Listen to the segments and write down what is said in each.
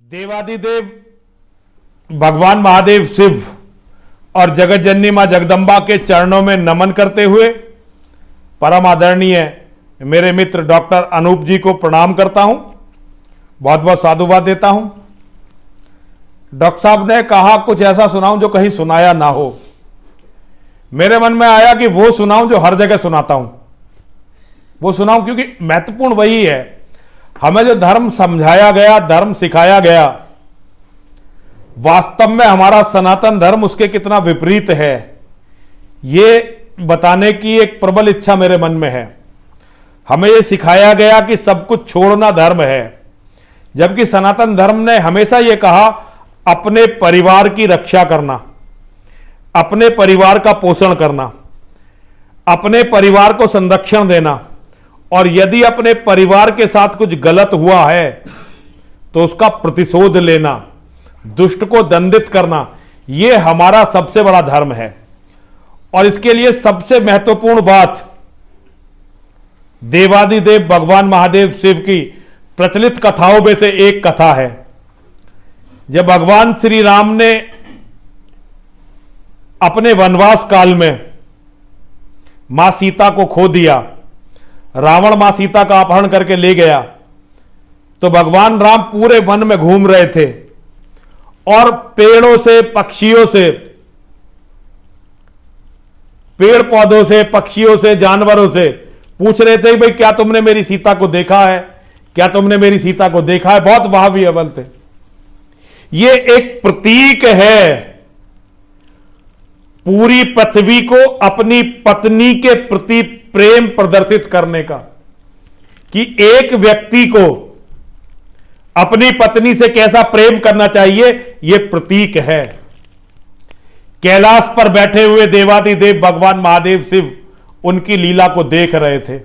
देवादिदेव भगवान महादेव शिव और जगत जननी मां जगदम्बा के चरणों में नमन करते हुए परम आदरणीय मेरे मित्र डॉक्टर अनूप जी को प्रणाम करता हूं, बहुत बहुत साधुवाद देता हूं। डॉक्टर साहब ने कहा कुछ ऐसा सुनाऊं जो कहीं सुनाया ना हो। मेरे मन में आया कि वो सुनाऊं जो हर जगह सुनाता हूं, वो सुनाऊं, क्योंकि महत्वपूर्ण वही है। हमें जो धर्म समझाया गया, धर्म सिखाया गया, वास्तव में हमारा सनातन धर्म उसके कितना विपरीत है, ये बताने की एक प्रबल इच्छा मेरे मन में है। हमें यह सिखाया गया कि सब कुछ छोड़ना धर्म है, जबकि सनातन धर्म ने हमेशा यह कहा अपने परिवार की रक्षा करना, अपने परिवार का पोषण करना, अपने परिवार को संरक्षण देना, और यदि अपने परिवार के साथ कुछ गलत हुआ है तो उसका प्रतिशोध लेना, दुष्ट को दंडित करना, यह हमारा सबसे बड़ा धर्म है। और इसके लिए सबसे महत्वपूर्ण बात देवादिदेव भगवान महादेव शिव की प्रचलित कथाओं में से एक कथा है। जब भगवान श्री राम ने अपने वनवास काल में मां सीता को खो दिया, रावण मां सीता का अपहरण करके ले गया, तो भगवान राम पूरे वन में घूम रहे थे और पेड़ों से, पक्षियों से, पेड़ पौधों से, पक्षियों से, जानवरों से पूछ रहे थे भाई क्या तुमने मेरी सीता को देखा है, क्या तुमने मेरी सीता को देखा है। बहुत वाहवी अव्वल थे। यह एक प्रतीक है पूरी पृथ्वी को अपनी पत्नी के प्रति प्रेम प्रदर्शित करने का, कि एक व्यक्ति को अपनी पत्नी से कैसा प्रेम करना चाहिए, यह प्रतीक है। कैलाश पर बैठे हुए देवादिदेव भगवान महादेव शिव उनकी लीला को देख रहे थे,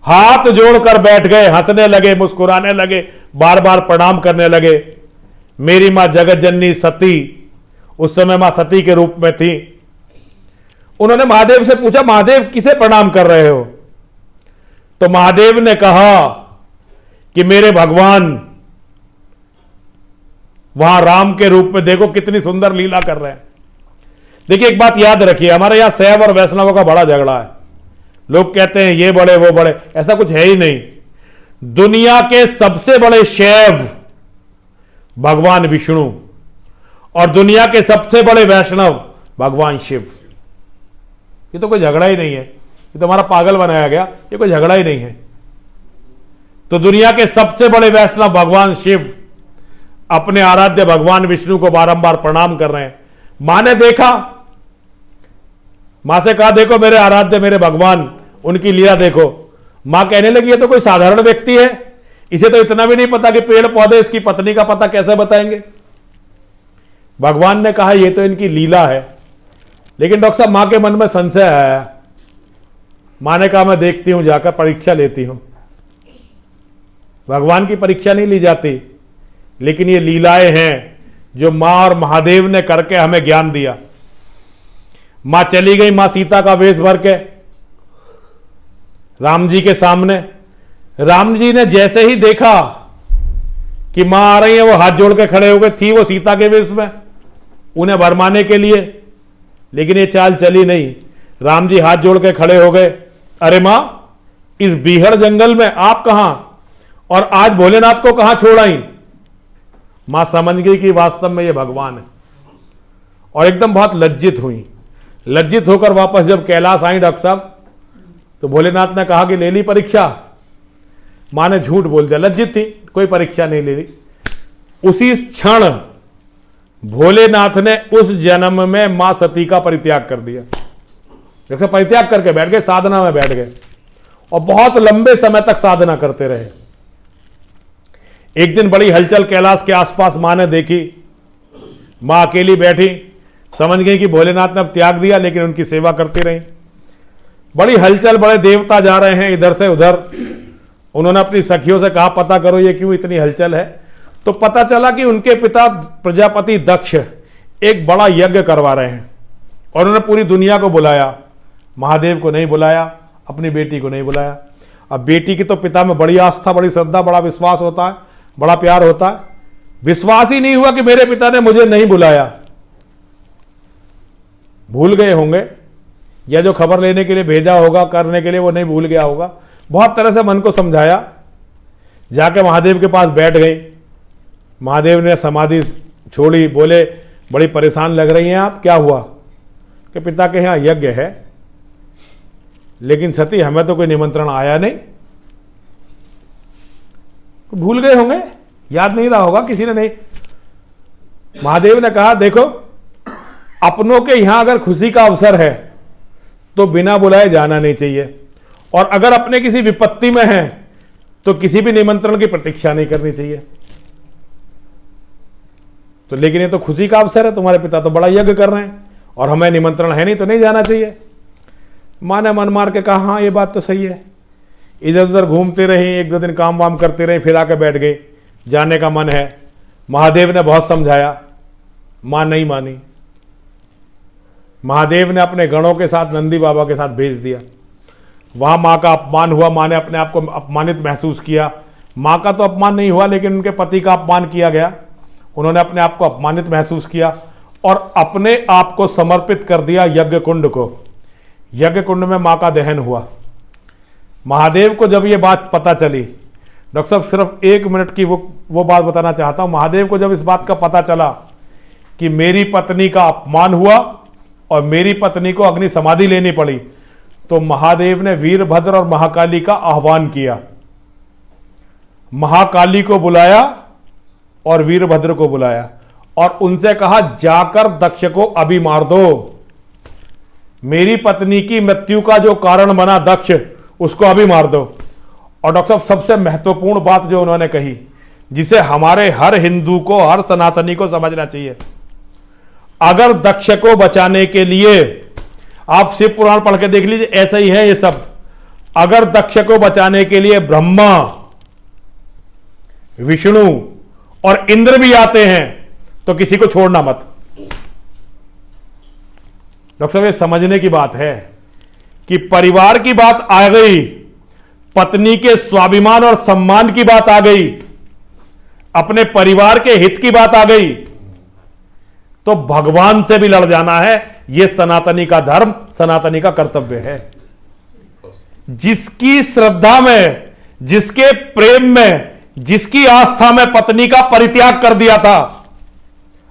हाथ जोड़कर बैठ गए, हंसने लगे, मुस्कुराने लगे, बार बार प्रणाम करने लगे। मेरी मां जगत जननी सती, उस समय मां सती के रूप में थी, उन्होंने महादेव से पूछा महादेव किसे प्रणाम कर रहे हो? तो महादेव ने कहा कि मेरे भगवान वहां राम के रूप में देखो कितनी सुंदर लीला कर रहे हैं। देखिए एक बात याद रखिए, हमारे यहां शैव और वैष्णवों का बड़ा झगड़ा है। लोग कहते हैं ये बड़े वो बड़े, ऐसा कुछ है ही नहीं। दुनिया के सबसे बड़े शैव भगवान विष्णु और दुनिया के सबसे बड़े वैष्णव भगवान शिव। ये तो कोई झगड़ा ही नहीं है, ये तो हमारा पागल बनाया गया, ये कोई झगड़ा ही नहीं है। तो दुनिया के सबसे बड़े वैष्णव भगवान शिव अपने आराध्य भगवान विष्णु को बारंबार प्रणाम कर रहे हैं। मां ने देखा, मां से कहा देखो मेरे आराध्य, मेरे भगवान, उनकी लीला देखो। मां कहने लगी ये तो कोई साधारण व्यक्ति है, इसे तो इतना भी नहीं पता कि पेड़ पौधे इसकी पत्नी का पता कैसे बताएंगे। भगवान ने कहा ये तो इनकी लीला है। लेकिन डॉक्टर साहब मां के मन में संशय आया। मां ने कहा मैं देखती हूं, जाकर परीक्षा लेती हूं। भगवान की परीक्षा नहीं ली जाती, लेकिन ये लीलाएं हैं जो मां और महादेव ने करके हमें ज्ञान दिया। मां चली गई, मां सीता का वेश भर के राम जी के सामने। राम जी ने जैसे ही देखा कि मां आ रही है, वो हाथ जोड़ के खड़े हो गए। थी वो सीता के वेश में, उन्हें भरमाने के लिए, लेकिन ये चाल चली नहीं। राम जी हाथ जोड़ के खड़े हो गए, अरे मां इस बीहड़ जंगल में आप कहां, और आज भोलेनाथ को कहां छोड़ आई? मां समझ गई कि वास्तव में ये भगवान है, और एकदम बहुत लज्जित हुई। लज्जित होकर वापस जब कैलाश आई डॉक्टर साहब, तो भोलेनाथ ने कहा कि ले ली परीक्षा? मां ने झूठ बोल दिया, लज्जित थी, कोई परीक्षा नहीं ले ली। उसी क्षण भोलेनाथ ने उस जन्म में मां सती का परित्याग कर दिया। जैसे परित्याग करके बैठ गए, साधना में बैठ गए, और बहुत लंबे समय तक साधना करते रहे। एक दिन बड़ी हलचल कैलाश के आसपास मां ने देखी। मां अकेली बैठी, समझ गई कि भोलेनाथ ने अब त्याग दिया, लेकिन उनकी सेवा करती रही। बड़ी हलचल, बड़े देवता जा रहे हैं इधर से उधर। उन्होंने अपनी सखियों से कहा पता करो ये क्यों इतनी हलचल है। तो पता चला कि उनके पिता प्रजापति दक्ष एक बड़ा यज्ञ करवा रहे हैं, और उन्होंने पूरी दुनिया को बुलाया। महादेव को नहीं बुलाया, अपनी बेटी को नहीं बुलाया। अब बेटी की तो पिता में बड़ी आस्था, बड़ी श्रद्धा, बड़ा विश्वास होता है, बड़ा प्यार होता है, विश्वास ही नहीं हुआ कि मेरे पिता ने मुझे नहीं बुलाया। भूल गए होंगे, या जो खबर लेने के लिए भेजा होगा करने के लिए वो नहीं भूल गया होगा। बहुत तरह से मन को समझाया, जाके महादेव के पास बैठ गई। महादेव ने समाधि छोड़ी, बोले बड़ी परेशान लग रही हैं आप, क्या हुआ? कि पिता के यहाँ यज्ञ है, लेकिन सती हमें तो कोई निमंत्रण आया नहीं। भूल गए होंगे, याद नहीं रहा होगा, किसी ने नहीं। महादेव ने कहा देखो, अपनों के यहां अगर खुशी का अवसर है तो बिना बुलाए जाना नहीं चाहिए, और अगर अपने किसी विपत्ति में हैं तो किसी भी निमंत्रण की प्रतीक्षा नहीं करनी चाहिए। तो लेकिन ये तो खुशी का अवसर है, तुम्हारे पिता तो बड़ा यज्ञ कर रहे हैं और हमें निमंत्रण है नहीं, तो नहीं जाना चाहिए। माँ ने मन मार के कहा हाँ ये बात तो सही है। इधर उधर घूमते रही, एक दो दिन काम वाम करते रही, फिर आके बैठ गई, जाने का मन है। महादेव ने बहुत समझाया, मां नहीं मानी। महादेव ने अपने गणों के साथ नंदी बाबा के साथ भेज दिया। वहां मां का अपमान हुआ, मां ने अपने आप को अपमानित महसूस किया। मां का तो अपमान नहीं हुआ, लेकिन उनके पति का अपमान किया गया। उन्होंने अपने आप को अपमानित महसूस किया और अपने आप को समर्पित कर दिया यज्ञ कुंड को। यज्ञ कुंड में मां का दहन हुआ। महादेव को जब ये बात पता चली, डॉक्टर साहब सिर्फ 1 मिनट की वो बात बताना चाहता हूं। महादेव को जब इस बात का पता चला कि मेरी पत्नी का अपमान हुआ और मेरी पत्नी को अग्नि समाधि लेनी पड़ी, तो महादेव ने वीरभद्र और महाकाली का आह्वान किया। महाकाली को बुलाया और वीरभद्र को बुलाया और उनसे कहा जाकर दक्ष को अभी मार दो। मेरी पत्नी की मृत्यु का जो कारण बना दक्ष, उसको अभी मार दो। और डॉक्टर साहब सबसे महत्वपूर्ण बात जो उन्होंने कही, जिसे हमारे हर हिंदू को, हर सनातनी को समझना चाहिए, अगर दक्ष को बचाने के लिए, आप शिव पुराण पढ़ के देख लीजिए, ऐसा ही है ये सब। अगर दक्ष को बचाने के लिए ब्रह्मा, विष्णु और इंद्र भी आते हैं तो किसी को छोड़ना मत। डॉक्टर साहब ये समझने की बात है कि परिवार की बात आ गई, पत्नी के स्वाभिमान और सम्मान की बात आ गई, अपने परिवार के हित की बात आ गई, तो भगवान से भी लड़ जाना है। यह सनातनी का धर्म, सनातनी का कर्तव्य है। जिसकी श्रद्धा में, जिसके प्रेम में, जिसकी आस्था में पत्नी का परित्याग कर दिया था,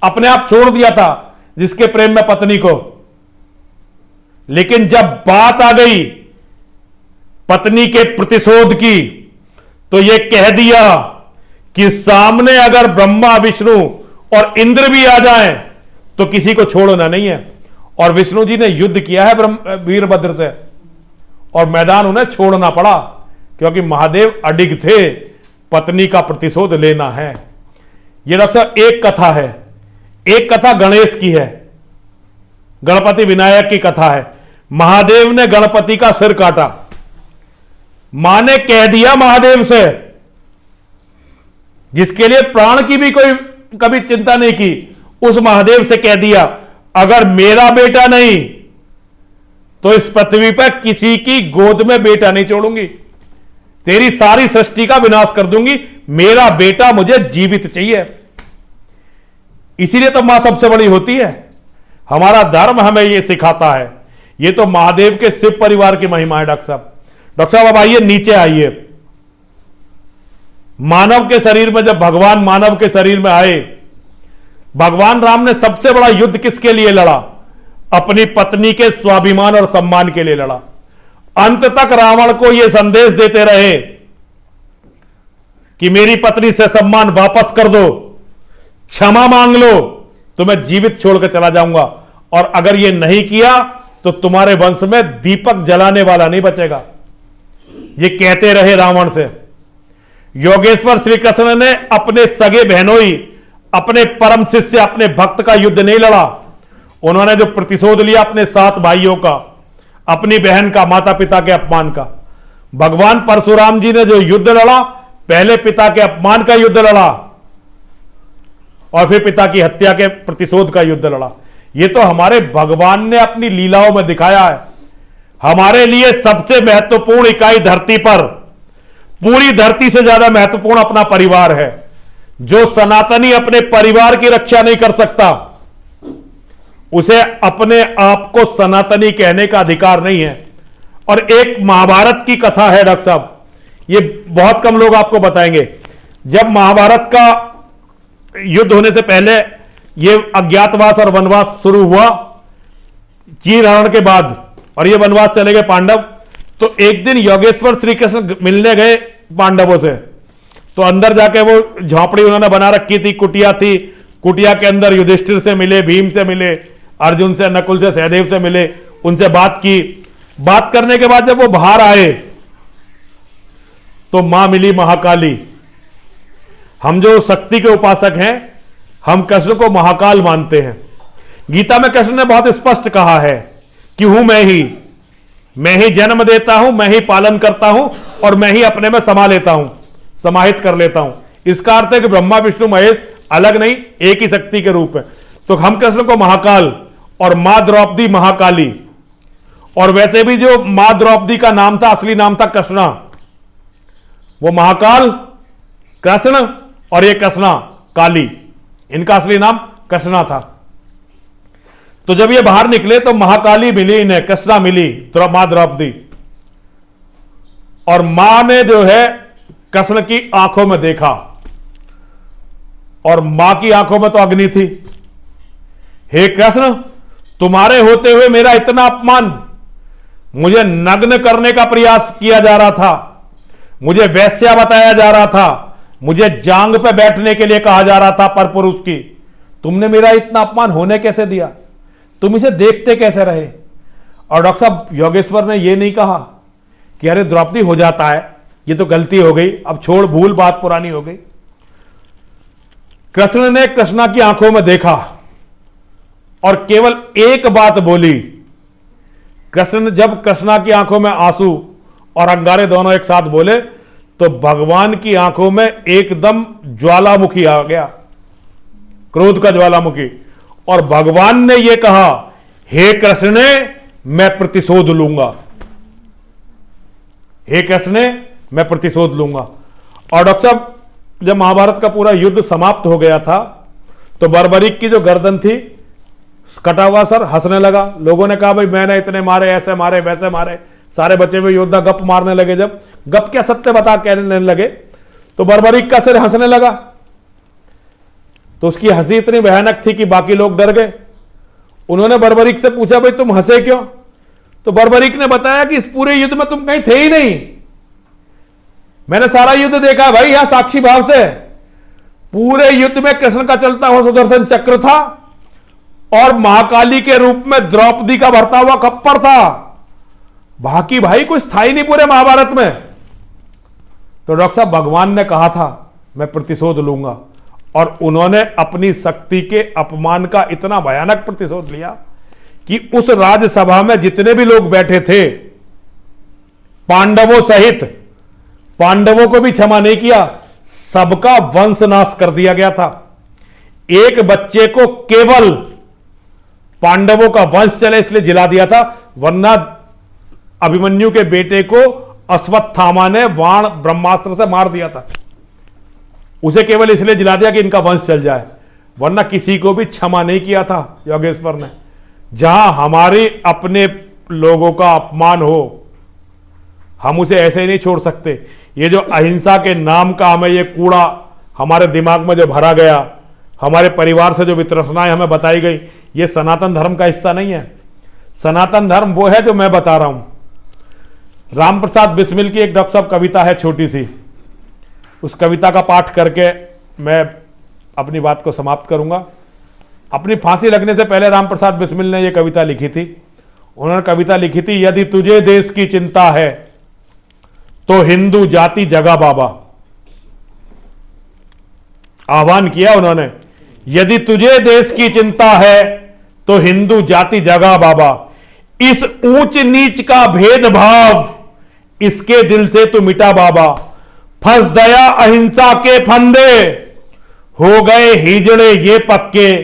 अपने आप छोड़ दिया था जिसके प्रेम में पत्नी को, लेकिन जब बात आ गई पत्नी के प्रतिशोध की, तो यह कह दिया कि सामने अगर ब्रह्मा, विष्णु और इंद्र भी आ जाएं तो किसी को छोड़ना नहीं है। और विष्णु जी ने युद्ध किया है वीरभद्र से और मैदान उन्हें छोड़ना पड़ा, क्योंकि महादेव अडिग थे, पत्नी का प्रतिशोध लेना है। यह डॉक्टर साहब एक कथा है। एक कथा गणेश की है, गणपति विनायक की कथा है। महादेव ने गणपति का सिर काटा। मां ने कह दिया महादेव से, जिसके लिए प्राण की भी कोई कभी चिंता नहीं की, उस महादेव से कह दिया अगर मेरा बेटा नहीं तो इस पृथ्वी पर किसी की गोद में बेटा नहीं छोड़ूंगी, तेरी सारी सृष्टि का विनाश कर दूंगी, मेरा बेटा मुझे जीवित चाहिए। इसीलिए तो मां सबसे बड़ी होती है। हमारा धर्म हमें यह सिखाता है। यह तो महादेव के शिव परिवार की महिमा है। डॉक्टर साहब अब आइए, नीचे आइए। मानव के शरीर में, जब भगवान मानव के शरीर में आए, भगवान राम ने सबसे बड़ा युद्ध किसके लिए लड़ा? अपनी पत्नी के स्वाभिमान और सम्मान के लिए लड़ा। अंत तक रावण को यह संदेश देते रहे कि मेरी पत्नी से सम्मान वापस कर दो, क्षमा मांग लो, तो मैं जीवित छोड़कर चला जाऊंगा, और अगर यह नहीं किया तो तुम्हारे वंश में दीपक जलाने वाला नहीं बचेगा। ये कहते रहे रावण से। योगेश्वर श्री कृष्ण ने अपने सगे बहनोई, अपने परम शिष्य, अपने भक्त का युद्ध नहीं लड़ा। उन्होंने जो प्रतिशोध लिया अपने 7 भाइयों का, अपनी बहन का, माता पिता के अपमान का। भगवान परशुराम जी ने जो युद्ध लड़ा, पहले पिता के अपमान का युद्ध लड़ा और फिर पिता की हत्या के प्रतिशोध का युद्ध लड़ा। यह तो हमारे भगवान ने अपनी लीलाओं में दिखाया है। हमारे लिए सबसे महत्वपूर्ण इकाई धरती पर, पूरी धरती से ज्यादा महत्वपूर्ण अपना परिवार है। जो सनातनी अपने परिवार की रक्षा नहीं कर सकता, उसे अपने आप को सनातनी कहने का अधिकार नहीं है। और एक महाभारत की कथा है डॉक्टर साहब, ये बहुत कम लोग आपको बताएंगे। जब महाभारत का युद्ध होने से पहले ये अज्ञातवास और वनवास शुरू हुआ चीन हरण के बाद, और ये वनवास चले गए पांडव, तो एक दिन योगेश्वर श्री कृष्ण मिलने गए पांडवों से। तो अंदर जाके वो झोपड़ी उन्होंने बना रखी थी, कुटिया थी, कुटिया के अंदर युधिष्ठिर से मिले, भीम से मिले, अर्जुन से, नकुल से, सहदेव से मिले, उनसे बात की। बात करने के बाद जब वो बाहर आए तो मां मिली महाकाली। हम जो शक्ति के उपासक हैं, हम कृष्ण को महाकाल मानते हैं। गीता में कृष्ण ने बहुत स्पष्ट कहा है कि हूं मैं ही जन्म देता हूं, मैं ही पालन करता हूं, और मैं ही अपने में समा लेता हूं, समाहित कर लेता हूं। इसका अर्थ है कि ब्रह्मा विष्णु महेश अलग नहीं, एक ही शक्ति के रूप है। तो हम कृष्ण को महाकाल और मां द्रौपदी महाकाली, और वैसे भी जो मां द्रौपदी का नाम था, असली नाम था कृष्णा, वो महाकाल कृष्ण और ये कृष्णा काली, इनका असली नाम कृष्णा था। तो जब ये बाहर निकले तो महाकाली मिली इन्हें, कृष्णा मिली, मां द्रौपदी। और मां ने जो है कृष्ण की आंखों में देखा, और मां की आंखों में तो अग्नि थी। हे कृष्ण, तुम्हारे होते हुए मेरा इतना अपमान, मुझे नग्न करने का प्रयास किया जा रहा था, मुझे वैश्या बताया जा रहा था, मुझे जांग पे बैठने के लिए कहा जा रहा था पर पुरुष की, तुमने मेरा इतना अपमान होने कैसे दिया? तुम इसे देखते कैसे रहे? और डॉक्टर साहब योगेश्वर ने यह नहीं कहा कि अरे द्रौपदी हो जाता है, ये तो गलती हो गई, अब छोड़, भूल, बात पुरानी हो गई। कृष्ण ने कृष्णा की आंखों में देखा और केवल एक बात बोली। कृष्ण ने जब कृष्णा की आंखों में आंसू और अंगारे दोनों एक साथ बोले तो भगवान की आंखों में एकदम ज्वालामुखी आ गया, क्रोध का ज्वालामुखी। और भगवान ने यह कहा, हे कृष्ण, मैं प्रतिशोध लूंगा, हे कृष्ण, मैं प्रतिशोध लूंगा। और डॉक्टर साहब जब महाभारत का पूरा युद्ध समाप्त हो गया था तो बर्बरीक की जो गर्दन थी, कटा हुआ सर, हंसने लगा। लोगों ने कहा भाई मैंने इतने मारे, ऐसे मारे, वैसे मारे। सारे बचे हुए योद्धा गप मारने लगे, जब गप क्या सत्य बता कहने लगे तो बर्बरीक का सिर हंसने लगा। तो उसकी हंसी इतनी भयानक थी कि बाकी लोग डर गए। उन्होंने बर्बरीक से पूछा भाई तुम हंसे क्यों? तो बर्बरीक ने बताया कि इस पूरे युद्ध में तुम कहीं थे ही नहीं, मैंने सारा युद्ध देखा है भाई, यहां साक्षी भाव से। पूरे युद्ध में कृष्ण का चलता हुआ सुदर्शन चक्र था और महाकाली के रूप में द्रौपदी का भरता हुआ खप्पर था। बाकी भाई कुछ था ही नहीं पूरे महाभारत में। तो डॉक्टर साहब भगवान ने कहा था मैं प्रतिशोध लूंगा, और उन्होंने अपनी शक्ति के अपमान का इतना भयानक प्रतिशोध लिया कि उस राज्यसभा में जितने भी लोग बैठे थे, पांडवों सहित, पांडवों को भी क्षमा नहीं किया, सबका वंशनाश कर दिया गया था। एक बच्चे को केवल पांडवों का वंश चले इसलिए जिला दिया था, वरना अभिमन्यु के बेटे को अश्वत्थामा ने बाण ब्रह्मास्त्र से मार दिया था। उसे केवल इसलिए जिला दिया कि इनका वंश चल जाए, वरना किसी को भी क्षमा नहीं किया था योगेश्वर ने। जहां हमारे अपने लोगों का अपमान हो, हम उसे ऐसे ही नहीं छोड़ सकते। ये जो अहिंसा के नाम का हमें ये कूड़ा हमारे दिमाग में जो भरा गया, हमारे परिवार से जो वितृष्णाएं हमें बताई गई, ये सनातन धर्म का हिस्सा नहीं है। सनातन धर्म वो है जो मैं बता रहा हूं। राम प्रसाद बिस्मिल की एक डॉक्टर साहब कविता है छोटी सी, उस कविता का पाठ करके मैं अपनी बात को समाप्त करूंगा। अपनी फांसी लगने से पहले राम प्रसाद बिस्मिल ने यह कविता लिखी थी। उन्होंने कविता लिखी थी, यदि तुझे देश की चिंता है तो हिंदू जाति जगा बाबा। आह्वान किया उन्होंने, यदि तुझे देश की चिंता है तो हिंदू जाति जगा बाबा। इस ऊंच नीच का भेदभाव इसके दिल से तू मिटा बाबा। फंस दया अहिंसा के फंदे, हो गए हिजड़े ये पक्के।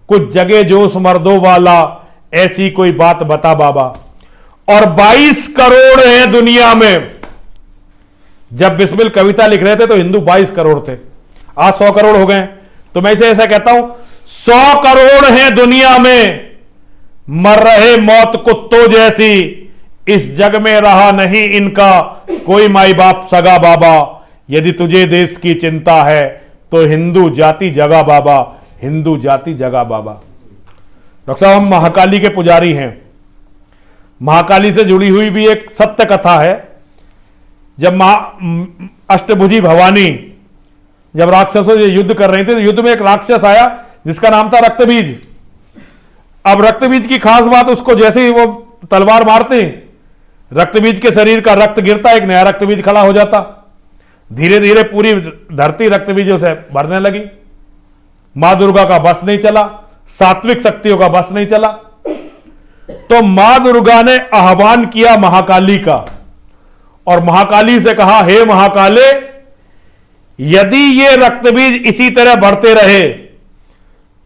कुछ जगह जोश मर्दों वाला, ऐसी कोई बात बता बाबा। और 22 करोड़ हैं दुनिया में। जब बिस्मिल कविता लिख रहे थे तो हिंदू 22 करोड़ थे। आज 100 करोड़ हो गए। तो मैं इसे ऐसा कहता हूं, 100 करोड़ हैं दुनिया में, मर रहे मौत कुत्तों जैसी, इस जग में रहा नहीं इनका कोई माई बाप सगा बाबा। यदि तुझे देश की चिंता है तो हिंदू जाति जगा बाबा, हिंदू जाति जगा बाबा। डॉक्टर साहब, हम महाकाली के पुजारी हैं। महाकाली से जुड़ी हुई भी एक सत्य कथा है। जब अष्टभुजी भवानी जब राक्षसों से युद्ध कर रही थी, तो युद्ध में एक राक्षस आया जिसका नाम था रक्तबीज। अब रक्तबीज की खास बात, उसको जैसे ही वो तलवार मारते, रक्तबीज के शरीर का रक्त गिरता, एक नया रक्तबीज खड़ा हो जाता। धीरे धीरे पूरी धरती रक्तबीजों से भरने लगी। मां दुर्गा का बस नहीं चला, सात्विक शक्तियों का बस नहीं चला। तो मां दुर्गा ने आह्वान किया महाकाली का, और महाकाली से कहा, हे महाकाले, यदि ये रक्तबीज इसी तरह बढ़ते रहे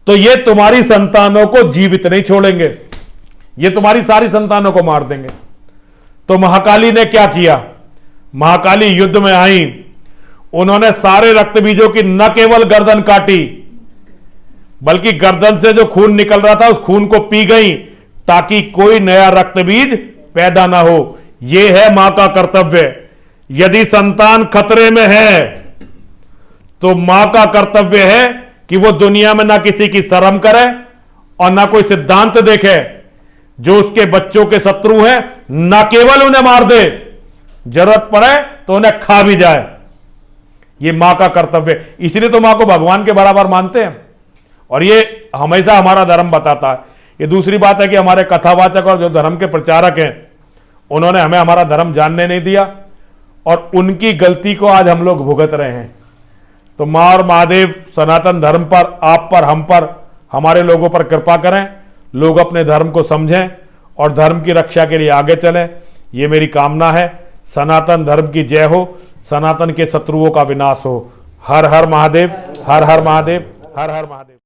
तो ये तुम्हारी संतानों को जीवित नहीं छोड़ेंगे, ये तुम्हारी सारी संतानों को मार देंगे। तो महाकाली ने क्या किया? महाकाली युद्ध में आई, उन्होंने सारे रक्तबीजों की न केवल गर्दन काटी, बल्कि गर्दन से जो खून निकल रहा था उस खून को पी गई, ताकि कोई नया रक्तबीज पैदा ना हो। यह है मां का कर्तव्य। यदि संतान खतरे में है तो मां का कर्तव्य है कि वो दुनिया में ना किसी की शर्म करे और ना कोई सिद्धांत देखे। जो उसके बच्चों के शत्रु हैं, ना केवल उन्हें मार दे, जरूरत पड़े तो उन्हें खा भी जाए। ये मां का कर्तव्य। इसलिए तो मां को भगवान के बराबर मानते हैं, और ये हमेशा हमारा धर्म बताता है। ये दूसरी बात है कि हमारे कथावाचक और जो धर्म के प्रचारक हैं, उन्होंने हमें हमारा धर्म जानने नहीं दिया, और उनकी गलती को आज हम लोग भुगत रहे हैं। तो मां और महादेव सनातन धर्म पर, आप पर, हम पर, हमारे लोगों पर कृपा करें। लोग अपने धर्म को समझें और धर्म की रक्षा के लिए आगे चलें, ये मेरी कामना है। सनातन धर्म की जय हो, सनातन के शत्रुओं का विनाश हो। हर हर महादेव, हर हर महादेव, हर हर महादेव।